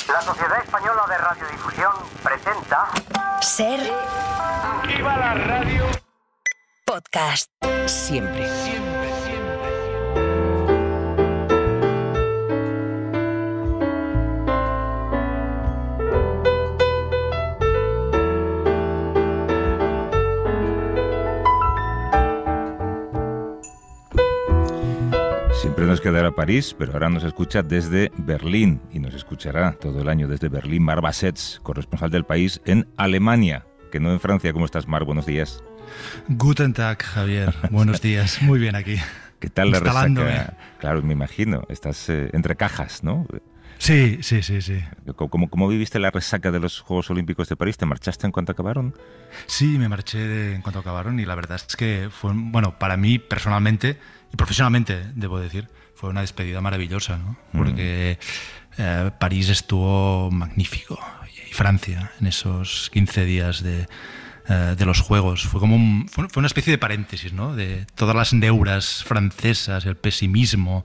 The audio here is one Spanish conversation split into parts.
La Sociedad Española de Radiodifusión presenta... Ser... ¡Viva la radio! Podcast. Siempre. Siempre nos quedará París, pero ahora nos escucha desde Berlín y nos escuchará todo el año desde Berlín Mar Bassetts, corresponsal del país en Alemania, que no en Francia. ¿Cómo estás, Mar? Buenos días. Guten Tag, Javier. Buenos días. Muy bien aquí. ¿Qué tal la resaca? Claro, me imagino. Estás entre cajas, ¿no? Sí. ¿Cómo viviste la resaca de los Juegos Olímpicos de París? ¿Te marchaste en cuanto acabaron? Sí, me marché en cuanto acabaron y la verdad es que fue, bueno, para mí personalmente y profesionalmente, debo decir, fue una despedida maravillosa, ¿no? Porque París estuvo magnífico y Francia en esos 15 días de los Juegos. Fue como fue una especie de paréntesis, ¿no? De todas las neuras francesas, el pesimismo,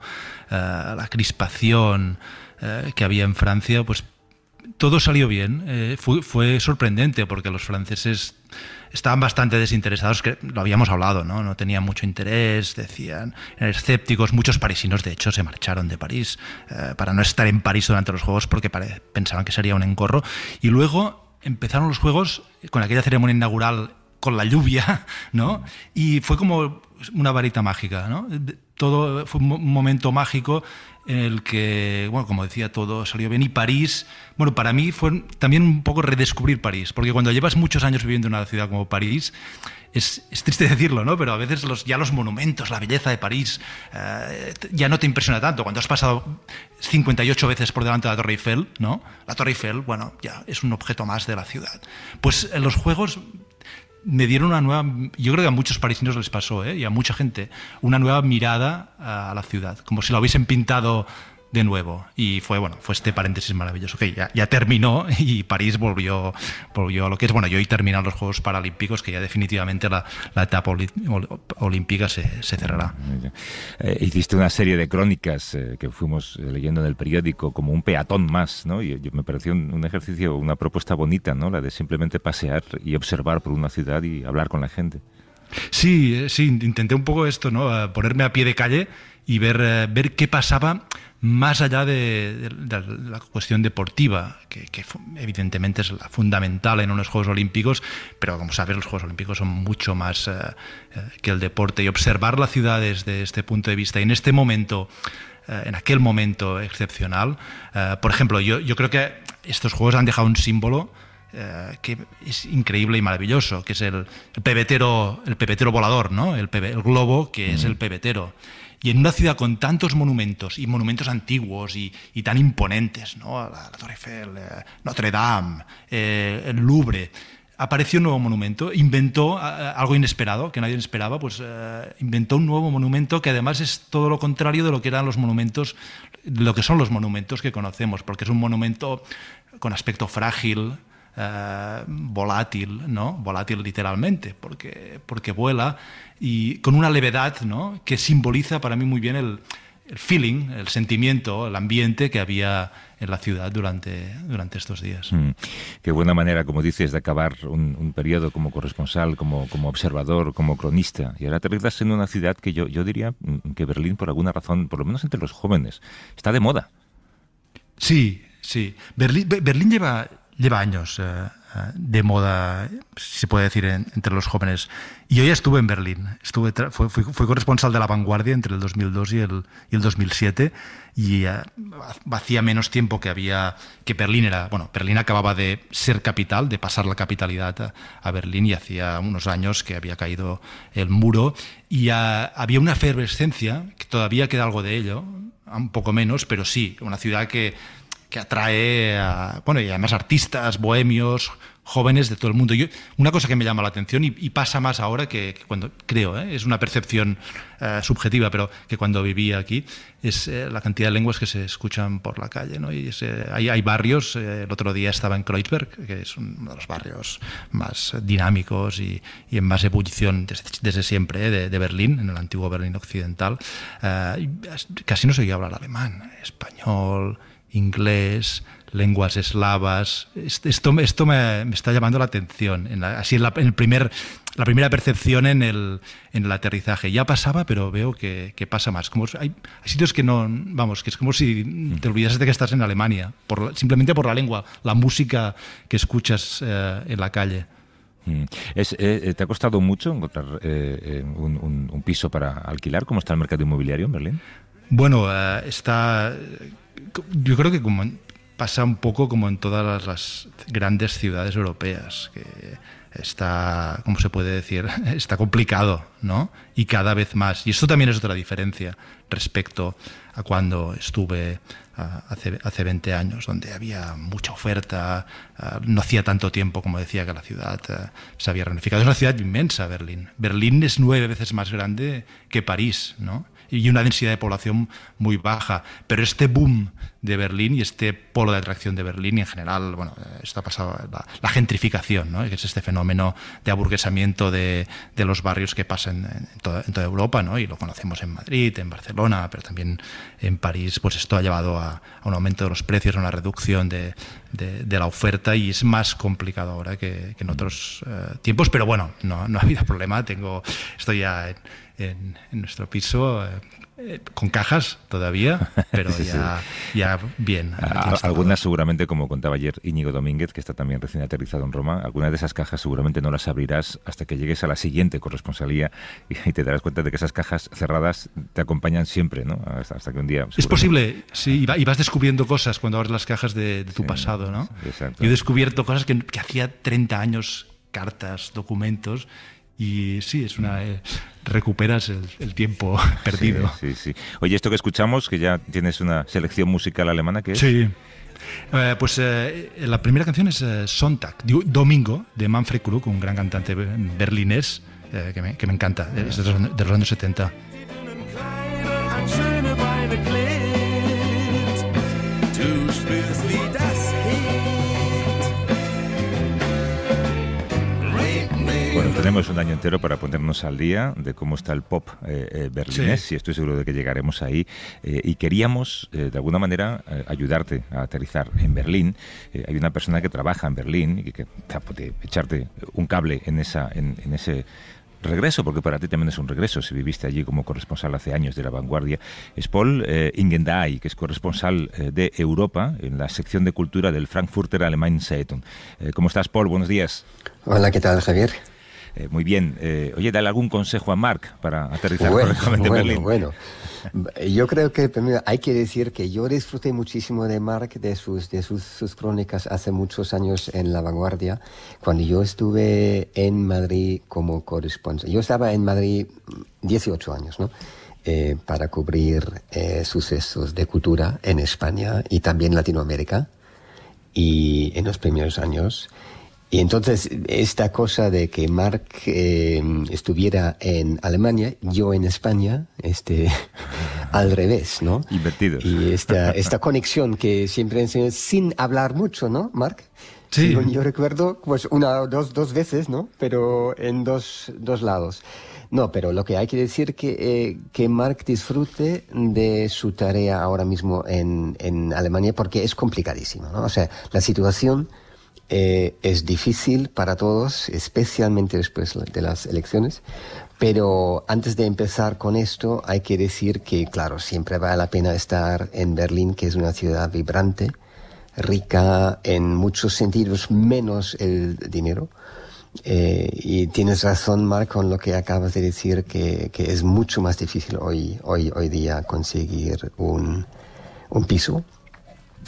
la crispación que había en Francia, pues todo salió bien. Fue sorprendente porque los franceses estaban bastante desinteresados, que lo habíamos hablado, ¿no? No tenían mucho interés, eran escépticos. Muchos parisinos, de hecho, se marcharon de París para no estar en París durante los Juegos porque pensaban que sería un engorro. Y luego empezaron los Juegos con aquella ceremonia inaugural con la lluvia, ¿no? Y fue como una varita mágica, ¿no? Todo fue un momento mágico en el que, bueno, como decía, todo salió bien. Y París, bueno, para mí fue también un poco redescubrir París, porque cuando llevas muchos años viviendo en una ciudad como París, es triste decirlo, ¿no? Pero a veces ya los monumentos, la belleza de París, ya no te impresiona tanto. Cuando has pasado 58 veces por delante de la Torre Eiffel, ¿no? La Torre Eiffel, bueno, ya es un objeto más de la ciudad. Pues en los Juegos me dieron una nueva, yo creo que a muchos parisinos les pasó, y a mucha gente, una nueva mirada a la ciudad, como si la hubiesen pintado de nuevo. Y fue este paréntesis maravilloso que ya terminó y París volvió a lo que es, bueno, y hoy terminan los Juegos Paralímpicos, que ya definitivamente la etapa olímpica se cerrará. Hiciste una serie de crónicas que fuimos leyendo en el periódico como un peatón más, ¿no? Y me pareció un ejercicio, una propuesta bonita, ¿no? La de simplemente pasear y observar por una ciudad y hablar con la gente. Sí, intenté un poco esto, ¿no? Ponerme a pie de calle y ver qué pasaba más allá de la cuestión deportiva, que evidentemente es la fundamental en unos Juegos Olímpicos, pero como sabes, los Juegos Olímpicos son mucho más que el deporte, y observar la ciudad desde este punto de vista, y en este momento, en aquel momento excepcional, por ejemplo, yo creo que estos Juegos han dejado un símbolo que es increíble y maravilloso, que es el pebetero volador, ¿no? El globo, que es el pebetero. Y en una ciudad con tantos monumentos, y monumentos antiguos y tan imponentes, ¿no? La Torre Eiffel, Notre Dame, el Louvre, apareció un nuevo monumento, inventó algo inesperado, que nadie esperaba, pues inventó un nuevo monumento que además es todo lo contrario de lo que eran los monumentos, lo que son los monumentos que conocemos, porque es un monumento con aspecto frágil, volátil, ¿no? Volátil literalmente, porque vuela, y con una levedad, ¿no? Que simboliza para mí muy bien el feeling, el sentimiento, el ambiente que había en la ciudad durante estos días. Qué buena manera, como dices, de acabar un periodo como corresponsal, como observador, como cronista. Y ahora aterrizas en una ciudad que yo diría que Berlín, por alguna razón, por lo menos entre los jóvenes, está de moda. Sí. Berlín lleva años de moda, si se puede decir, entre los jóvenes. Y yo ya estuve en Berlín. Fui corresponsal de La Vanguardia entre el 2002 y el 2007, y hacía menos tiempo que Berlín Berlín acababa de ser capital, de pasar la capitalidad a Berlín, y hacía unos años que había caído el muro, y había una efervescencia, que todavía queda algo de ello, un poco menos, pero sí, una ciudad que atrae y además artistas, bohemios, jóvenes de todo el mundo. Una cosa que me llama la atención, y pasa más ahora que cuando, creo, es una percepción subjetiva, pero que cuando vivía aquí, es la cantidad de lenguas que se escuchan por la calle, ¿no? Y hay barrios, el otro día estaba en Kreuzberg, que es uno de los barrios más dinámicos y en más ebullición desde siempre, de Berlín, en el antiguo Berlín occidental. Casi no se oía hablar alemán, español, inglés, lenguas eslavas. Esto me está llamando la atención. La primera percepción en el aterrizaje. Ya pasaba, pero veo que pasa más. Hay sitios que no, vamos, que es como si te olvidases de que estás en Alemania, simplemente por la lengua, la música que escuchas en la calle. ¿Te ha costado mucho encontrar un piso para alquilar? ¿Cómo está el mercado inmobiliario en Berlín? Bueno, yo creo que pasa un poco como en todas las grandes ciudades europeas, que está, ¿cómo se puede decir? Está complicado, ¿no? Y cada vez más. Y esto también es otra diferencia respecto a cuando estuve hace 20 años, donde había mucha oferta, no hacía tanto tiempo, como decía, que la ciudad se había reunificado. Es una ciudad inmensa, Berlín. Berlín es 9 veces más grande que París, ¿no? Y una densidad de población muy baja. Pero este boom de Berlín y este polo de atracción de Berlín, y en general, bueno, esto ha pasado, la gentrificación, ¿no? Que es este fenómeno de aburguesamiento de los barrios que pasa en toda Europa, ¿no? Y lo conocemos en Madrid, en Barcelona, pero también en París. Pues esto ha llevado a un aumento de los precios, a una reducción de la oferta, y es más complicado ahora que en otros tiempos. Pero bueno, no ha habido problema. Estoy ya en nuestro piso con cajas todavía, pero ya bien. Algunas seguramente, como contaba ayer Íñigo Domínguez, que está también recién aterrizado en Roma, algunas de esas cajas seguramente no las abrirás hasta que llegues a la siguiente corresponsalía y te darás cuenta de que esas cajas cerradas te acompañan siempre, ¿no? Hasta que un día... Es posible, sí, y vas descubriendo cosas cuando abres las cajas de tu pasado, ¿no? Exacto. Yo he descubierto cosas que hacía 30 años, cartas, documentos. Y sí, recuperas el tiempo perdido. Sí. Oye, esto que escuchamos, que ya tienes una selección musical alemana, ¿qué es? Sí. La primera canción es Sonntag, Domingo, de Manfred Krug, un gran cantante berlinés que me encanta, es de los años 70. Bueno, tenemos un año entero para ponernos al día de cómo está el pop berlinés, y estoy seguro de que llegaremos ahí. Y queríamos, de alguna manera, ayudarte a aterrizar en Berlín. Hay una persona que trabaja en Berlín y que puede echarte un cable en ese regreso, porque para ti también es un regreso si viviste allí como corresponsal hace años de La Vanguardia. Es Paul Ingenday, que es corresponsal de Europa en la sección de cultura del Frankfurter Allgemeine Zeitung. ¿Cómo estás, Paul? Buenos días. Hola, ¿qué tal, Javier? Muy bien. Oye, dale algún consejo a Marc para aterrizar correctamente en Berlín. Bueno, yo creo que primero hay que decir que yo disfruté muchísimo de Marc, de sus crónicas hace muchos años en La Vanguardia, cuando yo estuve en Madrid como corresponsal. Yo estaba en Madrid 18 años, ¿no? Para cubrir sucesos de cultura en España y también Latinoamérica, y en los primeros años. Y entonces esta cosa de que Marc estuviera en Alemania, yo en España, al revés, ¿no? Invertidos. Y esta conexión que siempre enseñas sin hablar mucho, ¿no, Marc? Sí. Yo recuerdo pues dos veces, ¿no? Pero en dos lados. No, pero lo que hay que decir que Marc disfrute de su tarea ahora mismo en Alemania, porque es complicadísimo, ¿no? O sea, la situación es difícil para todos, especialmente después de las elecciones. Pero antes de empezar con esto, hay que decir que, claro, siempre vale la pena estar en Berlín, que es una ciudad vibrante, rica en muchos sentidos, menos el dinero. Y tienes razón, Marc, con lo que acabas de decir, que es mucho más difícil hoy día conseguir un piso.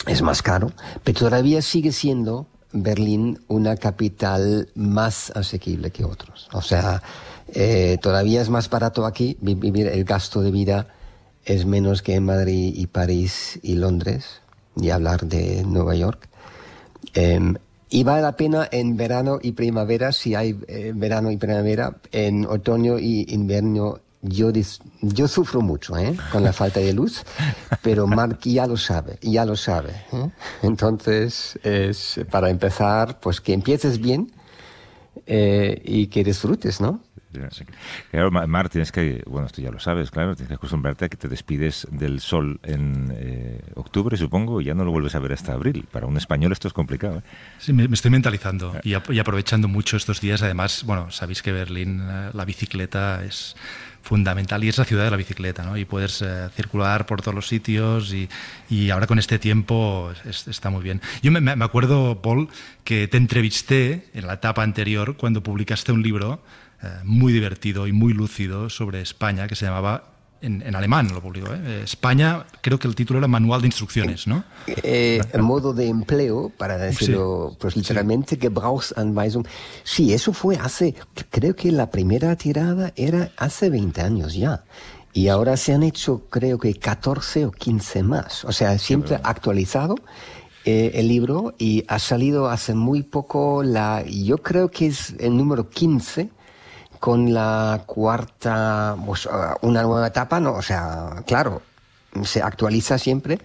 Es más caro, pero todavía sigue siendo Berlín una capital más asequible que otros. O sea, todavía es más barato aquí vivir, el gasto de vida es menos que en Madrid y París y Londres, ni hablar de Nueva York. Y vale la pena en verano y primavera, si hay verano y primavera. En otoño y invierno yo sufro mucho con la falta de luz, pero Marc ya lo sabe. Entonces, para empezar, pues que empieces bien y que disfrutes, ¿no? Claro, Mar, tienes que, bueno, esto ya lo sabes, claro, tienes que acostumbrarte a que te despides del sol en octubre, supongo, y ya no lo vuelves a ver hasta abril. Para un español esto es complicado, ¿eh? Sí, me estoy mentalizando y aprovechando mucho estos días. Además, bueno, sabéis que Berlín, la bicicleta es fundamental y es la ciudad de la bicicleta, ¿no? Y puedes circular por todos los sitios y ahora con este tiempo está muy bien. Yo me acuerdo, Paul, que te entrevisté en la etapa anterior cuando publicaste un libro muy divertido y muy lúcido sobre España que se llamaba, en alemán lo publicó, España, creo que el título era Manual de Instrucciones, ¿no? Modo de empleo, para decirlo sí, pues literalmente, Gebrauchsanweisung. Sí, eso fue creo que la primera tirada era hace 20 años ya. Y ahora se han hecho, creo que 14 o 15 más. O sea, siempre actualizado el libro, y ha salido hace muy poco yo creo que es el número 15, con la cuarta, pues, una nueva etapa, ¿no? O sea, claro, se actualiza siempre,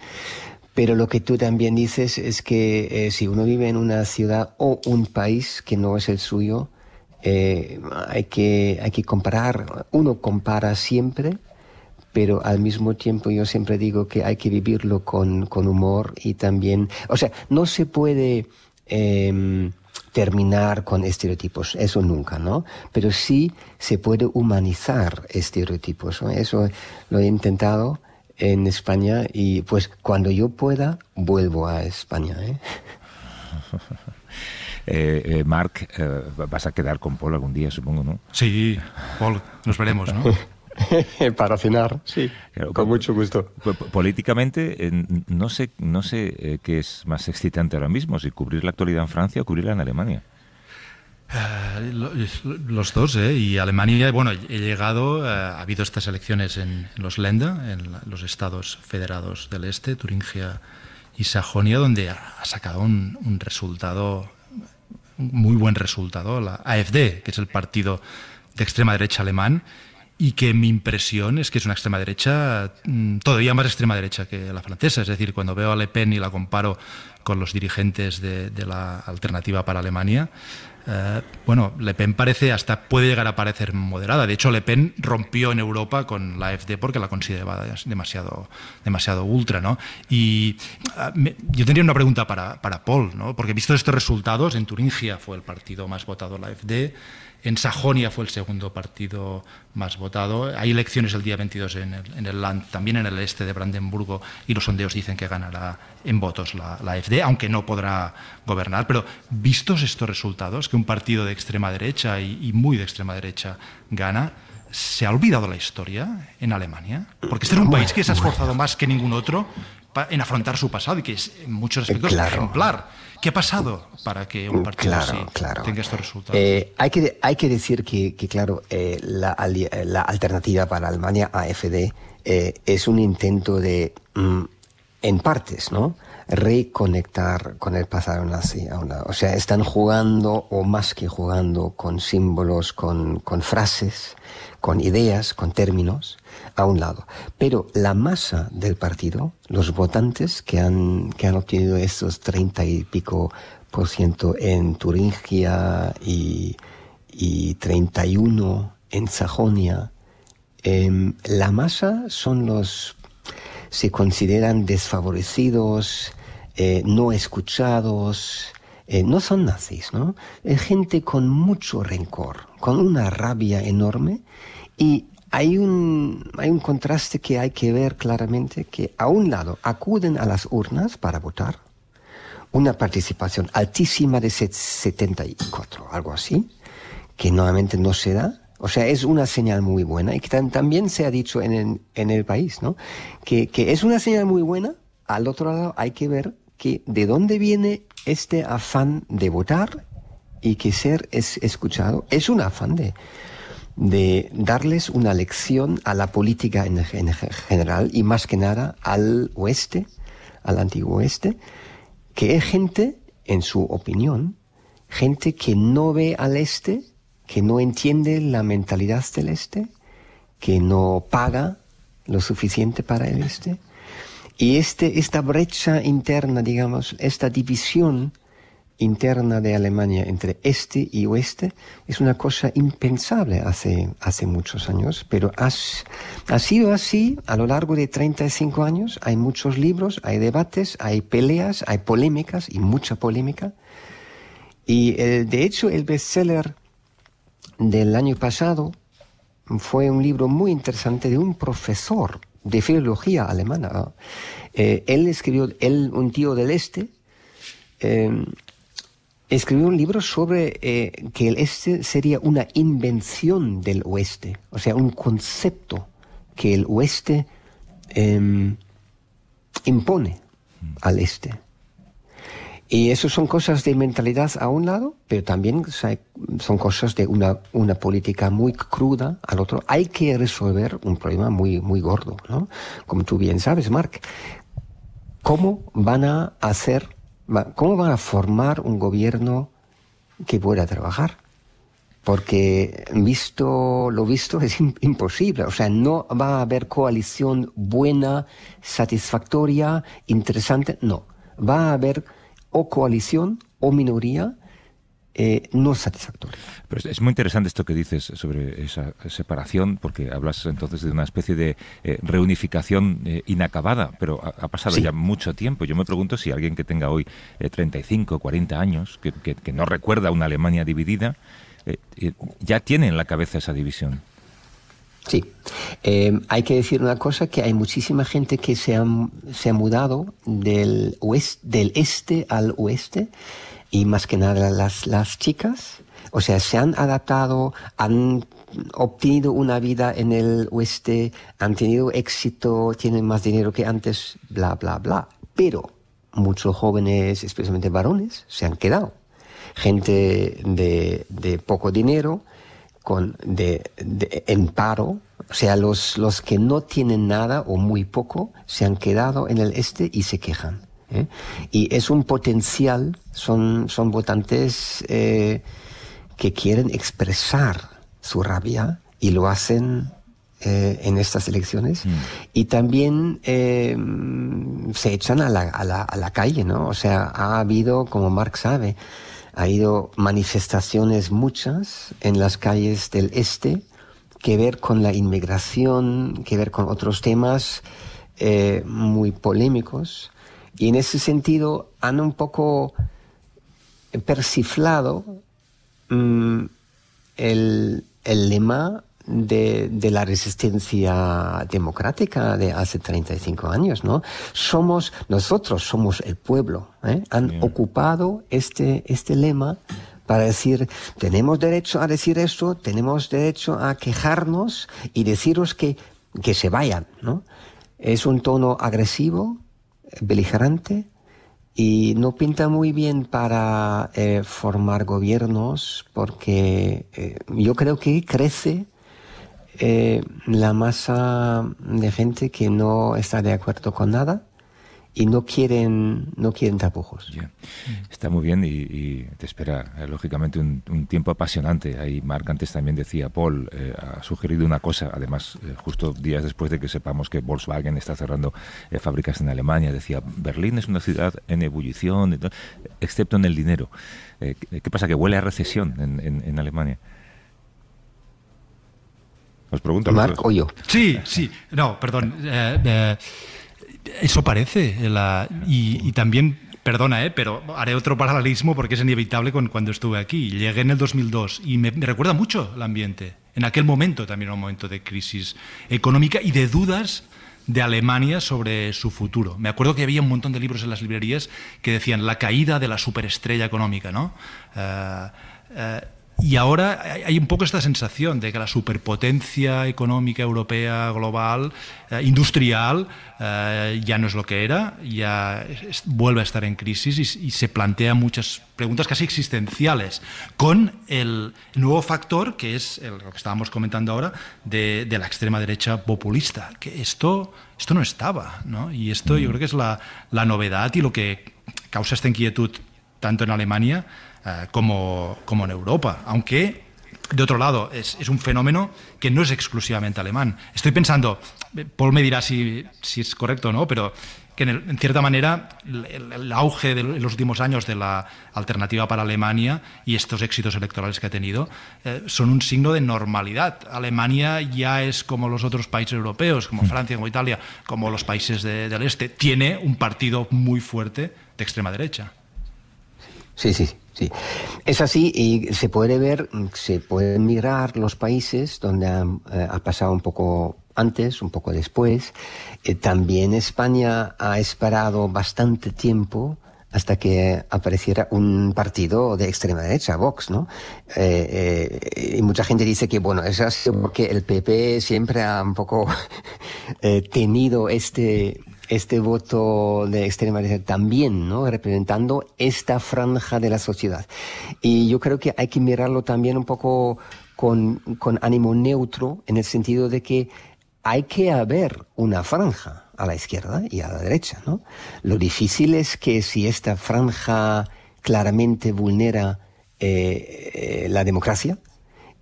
pero lo que tú también dices es que si uno vive en una ciudad o un país que no es el suyo, hay que comparar. Uno compara siempre, pero al mismo tiempo yo siempre digo que hay que vivirlo con humor, y también, o sea, no se puede terminar con estereotipos, eso nunca, ¿no? Pero sí se puede humanizar estereotipos, ¿no? Eso lo he intentado en España, y pues cuando yo pueda vuelvo a España, Marc, vas a quedar con Paul algún día, supongo, ¿no? Sí, Paul, nos veremos, ¿no? Para cenar, sí, claro, con mucho gusto. Políticamente, no sé qué es más excitante ahora mismo, si cubrir la actualidad en Francia o cubrirla en Alemania. Los dos, y Alemania, bueno, he llegado, ha habido estas elecciones en los Länder, en los estados federados del este, Turingia y Sajonia, donde ha sacado un resultado, un muy buen resultado, la AfD, que es el partido de extrema derecha alemán, y que mi impresión es que es una extrema derecha todavía más extrema derecha que la francesa. Es decir, cuando veo a Le Pen y la comparo con los dirigentes de la Alternativa para Alemania, bueno, Le Pen puede llegar a parecer moderada. De hecho, Le Pen rompió en Europa con la AfD porque la consideraba demasiado ultra, ¿no? Y yo tendría una pregunta para Paul, ¿no? Porque visto estos resultados, en Turingia fue el partido más votado, la AfD. En Sajonia fue el segundo partido más votado. Hay elecciones el día 22 en el Land, también en el este de Brandenburgo, y los sondeos dicen que ganará en votos la AfD, aunque no podrá gobernar. Pero vistos estos resultados, que un partido de extrema derecha y muy de extrema derecha gana, ¿se ha olvidado la historia en Alemania? Porque este es un país que se ha esforzado más que ningún otro en afrontar su pasado y que es en muchos aspectos ejemplar. ¿Qué ha pasado para que un partido así tenga estos resultados? Hay que decir que claro, la Alternativa para Alemania, AfD, es un intento de, en partes, ¿no?, reconectar con el pasado nazi. O sea, están jugando, o más que jugando, con símbolos, con frases, con ideas, con términos, a un lado. Pero la masa del partido, los votantes que han obtenido estos 30 y pico % en Turingia y 31 en Sajonia, la masa se consideran desfavorecidos, no escuchados, no son nazis, ¿no? Es gente con mucho rencor, con una rabia enorme, y hay un contraste que hay que ver claramente, que a un lado acuden a las urnas para votar, una participación altísima de 74, algo así, que normalmente no se da. O sea, es una señal muy buena, y que también se ha dicho en el país, ¿no?, que es una señal muy buena. Al otro lado hay que ver que de dónde viene este afán de votar y que ser escuchado. Es un afán de darles una lección a la política en general, y más que nada al oeste, al antiguo oeste, que es gente, en su opinión, gente que no ve al este, que no entiende la mentalidad del este, que no paga lo suficiente para el este. Y esta brecha interna, digamos, esta división, interna de Alemania entre este y oeste es una cosa impensable hace muchos años, pero ha sido así a lo largo de 35 años. Hay muchos libros, hay debates, hay peleas, hay polémicas y mucha polémica. Y de hecho el bestseller del año pasado fue un libro muy interesante de un profesor de filología alemana. Él escribió, un tío del este, escribió un libro sobre que el este sería una invención del oeste, o sea, un concepto que el oeste impone al este. Y eso son cosas de mentalidad a un lado, pero también son cosas de una política muy cruda al otro. Hay que resolver un problema muy, muy gordo, ¿no? Como tú bien sabes, Marc. ¿Cómo van a formar un gobierno que pueda trabajar? Porque lo visto es imposible. O sea, no va a haber coalición buena, satisfactoria, interesante. No. Va a haber o coalición o minoría no satisfactoria. Pero es muy interesante esto que dices sobre esa separación, porque hablas entonces de una especie de reunificación inacabada, pero ha pasado ya mucho tiempo. Yo me pregunto si alguien que tenga hoy 35, 40 años, que no recuerda una Alemania dividida, ya tiene en la cabeza esa división. Sí, hay que decir una cosa, que hay muchísima gente que se ha mudado del este al oeste, y más que nada las chicas, o sea, se han adaptado, han obtenido una vida en el oeste, han tenido éxito, tienen más dinero que antes, bla, bla, bla. Pero muchos jóvenes, especialmente varones, se han quedado. Gente de poco dinero, en paro, o sea, los que no tienen nada o muy poco se han quedado en el este y se quejan. Y es un potencial, son votantes que quieren expresar su rabia y lo hacen en estas elecciones. Y también se echan a la calle, ¿no? O sea, ha habido, como Marc sabe, ha habido manifestaciones muchas en las calles del este que ver con la inmigración, que ver con otros temas muy polémicos. Y en ese sentido han un poco persiflado el lema de la resistencia democrática de hace 35 años, ¿no? Nosotros somos el pueblo, ¿eh? Han ocupado este lema para decir, tenemos derecho a decir esto, tenemos derecho a quejarnos y deciros que se vayan, ¿no? Es un tono agresivo, beligerante, y no pinta muy bien para formar gobiernos, porque yo creo que crece la masa de gente que no está de acuerdo con nada y no quieren tapujos. Yeah. Está muy bien y te espera, lógicamente, un tiempo apasionante. Ahí Marc antes también decía, Paul ha sugerido una cosa, además, justo días después de que sepamos que Volkswagen está cerrando fábricas en Alemania, decía, Berlín es una ciudad en ebullición, excepto en el dinero. ¿Qué pasa? ¿Que huele a recesión en Alemania? Os pregunto. ¿Marc o yo? Sí. No, perdón. Eso parece. Y también, perdona, pero haré otro paralelismo porque es inevitable con cuando estuve aquí. Llegué en el 2002 y me recuerda mucho el ambiente. En aquel momento también era un momento de crisis económica y de dudas de Alemania sobre su futuro. Me acuerdo que había un montón de libros en las librerías que decían la caída de la superestrella económica, ¿no? Y ahora hay un poco esta sensación de que la superpotencia económica europea, global, industrial, ya no es lo que era, ya vuelve a estar en crisis y se plantea muchas preguntas casi existenciales, con el nuevo factor que es lo que estábamos comentando ahora de la extrema derecha populista, que esto no estaba, ¿no? Y esto yo creo que es la novedad y lo que causa esta inquietud tanto en Alemania como en Europa, aunque de otro lado es un fenómeno que no es exclusivamente alemán. Estoy pensando, Paul me dirá si es correcto o no, pero que en cierta manera el auge de los últimos años de la alternativa para Alemania y estos éxitos electorales que ha tenido son un signo de normalidad. Alemania ya es como los otros países europeos, como Francia, como Italia, como los países del este. Tiene un partido muy fuerte de extrema derecha. Sí. Es así, y se pueden mirar los países donde ha pasado un poco antes, un poco después. También España ha esperado bastante tiempo hasta que apareciera un partido de extrema derecha, Vox, ¿no? Y mucha gente dice que, bueno, eso ha sido porque el PP siempre ha un poco tenido este voto de extrema derecha también, ¿no? Representando esta franja de la sociedad. Y yo creo que hay que mirarlo también un poco con ánimo neutro, en el sentido de que hay que haber una franja a la izquierda y a la derecha, ¿no? Lo difícil es que si esta franja claramente vulnera la democracia,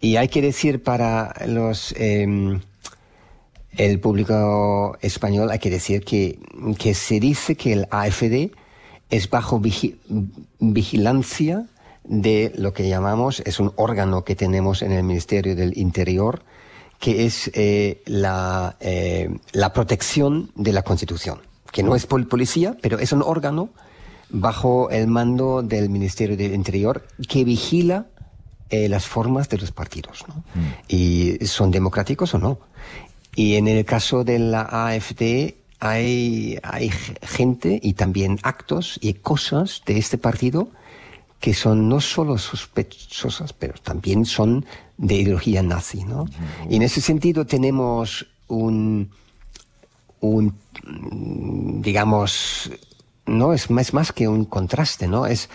y hay que decir para el público español, hay que decir que se dice que el AfD es bajo vigilancia de lo que llamamos, es un órgano que tenemos en el Ministerio del Interior, que es la protección de la Constitución, que no es policía, pero es un órgano bajo el mando del Ministerio del Interior que vigila las formas de los partidos, ¿no? Y son democráticos o no. Y en el caso de la AfD hay gente y también actos y cosas de este partido que son no solo sospechosas, pero también son de ideología nazi, ¿no? Y en ese sentido tenemos un digamos, no es más que un contraste, ¿no? Es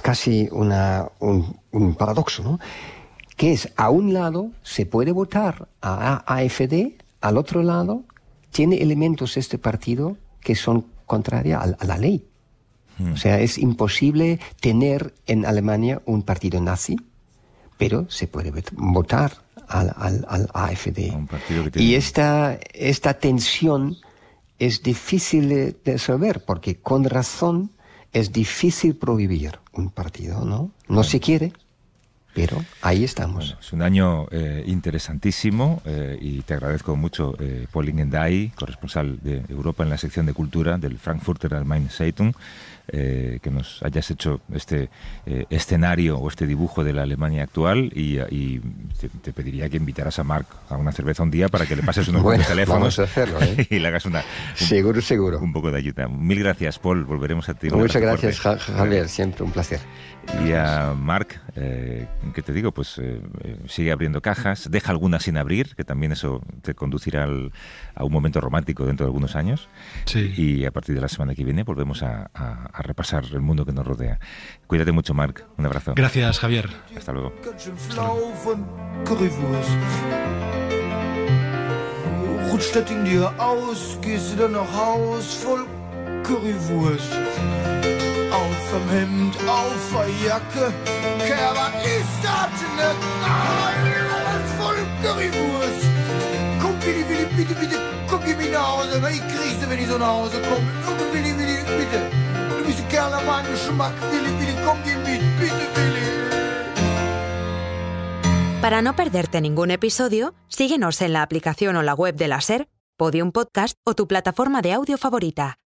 casi un paradoxo, ¿no? Que es, a un lado se puede votar a AfD, al otro lado tiene elementos este partido que son contrarios a la ley. O sea, es imposible tener en Alemania un partido nazi, pero se puede votar al AfD. Y esta tensión es difícil de resolver, porque con razón es difícil prohibir un partido, ¿no? No se quiere, pero ahí estamos. Bueno, es un año interesantísimo y te agradezco mucho, Paul Ingendai, corresponsal de Europa en la sección de cultura del Frankfurter Allgemeine Zeitung, que nos hayas hecho este escenario o este dibujo de la Alemania actual, y te pediría que invitaras a Marc a una cerveza un día para que le pases unos buenos teléfonos. Vamos a hacerlo, y le hagas seguro un poco de ayuda. Mil gracias, Paul, volveremos a ti. Muchas gracias, Javier, siempre un placer. Y a Marc, ¿qué te digo? Pues sigue abriendo cajas, deja algunas sin abrir, que también eso te conducirá a un momento romántico dentro de algunos años. Sí. Y a partir de la semana que viene volvemos a repasar el mundo que nos rodea. Cuídate mucho, Marc. Un abrazo. Gracias, Javier. Hasta luego. Rutscht das Ding dir aus, gehst du dann nach Haus voll Currywurst. Auf dem Hemd, auf der Jacke, was ist das denn? Was voll Currywurst. Komm, Willi, bitte, komm, geh mich nach Hause, weil ich kriege sie, wenn ich so nach Hause komme. Willi, bitte. Du bist ein Kerl nach meinem Geschmack, Willi, komm, geh mit, bitte, Willi. Para no perderte ningún episodio, síguenos en la aplicación o la web de la SER, Podium Podcast o tu plataforma de audio favorita.